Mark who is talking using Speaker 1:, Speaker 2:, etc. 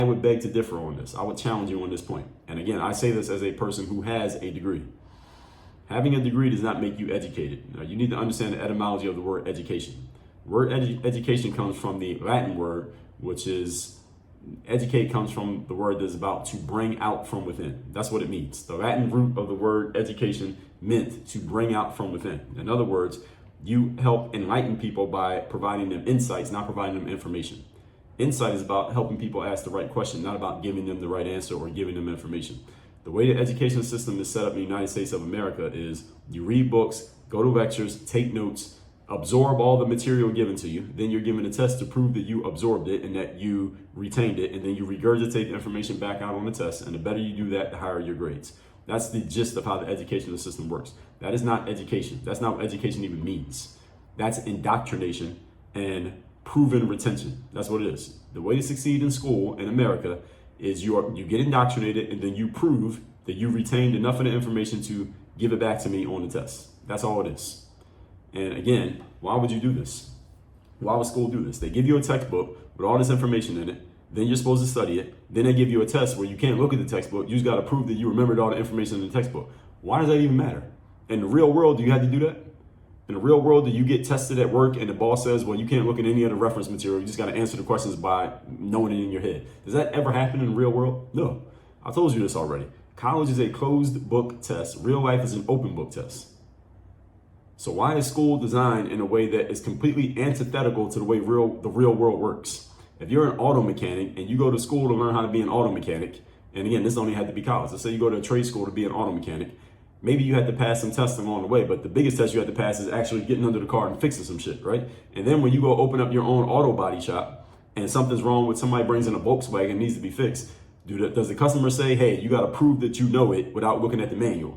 Speaker 1: I would beg to differ on this. I would challenge you on this point. And again, I say this as a person who has a degree. Having a degree does not make you educated. Now, you need to understand the etymology of the word education. Word education comes from the Latin word, which is educate comes from the word that's about to bring out from within. That's what it means. The Latin root of the word education meant to bring out from within. In other words, you help enlighten people by providing them insights, not providing them information. Insight is about helping people ask the right question, not about giving them the right answer or giving them information. The way the education system is set up in the United States of America is you read books, go to lectures, take notes, absorb all the material given to you. Then you're given a test to prove that you absorbed it and that you retained it. And then you regurgitate the information back out on the test. And the better you do that, the higher your grades. That's the gist of how the educational system works. That is not education. That's not what education even means. That's indoctrination and proven retention. That's what it is. The way to succeed in school in America is you get indoctrinated and then you prove that you retained enough of the information to give it back to me on the test. That's all it is. And again, why would you do this? Why would school do this? They give you a textbook with all this information in it. Then you're supposed to study it. Then they give you a test where you can't look at the textbook. You just got to prove that you remembered all the information in the textbook. Why does that even matter? In the real world, do you have to do that? In the real world, do you get tested at work and the boss says, well, you can't look at any of the reference material. You just got to answer the questions by knowing it in your head. Does that ever happen in the real world? No. I told you this already. College is a closed book test. Real life is an open book test. So why is school designed in a way that is completely antithetical to the way the real world works? If you're an auto mechanic and you go to school to learn how to be an auto mechanic, and again, this don't even have to be college. Let's say you go to a trade school to be an auto mechanic. Maybe you had to pass some tests along the way, but the biggest test you had to pass is actually getting under the car and fixing some shit, right? And then when you go open up your own auto body shop and something's wrong with somebody brings in a Volkswagen and needs to be fixed, does the customer say, hey, you got to prove that you know it without looking at the manual?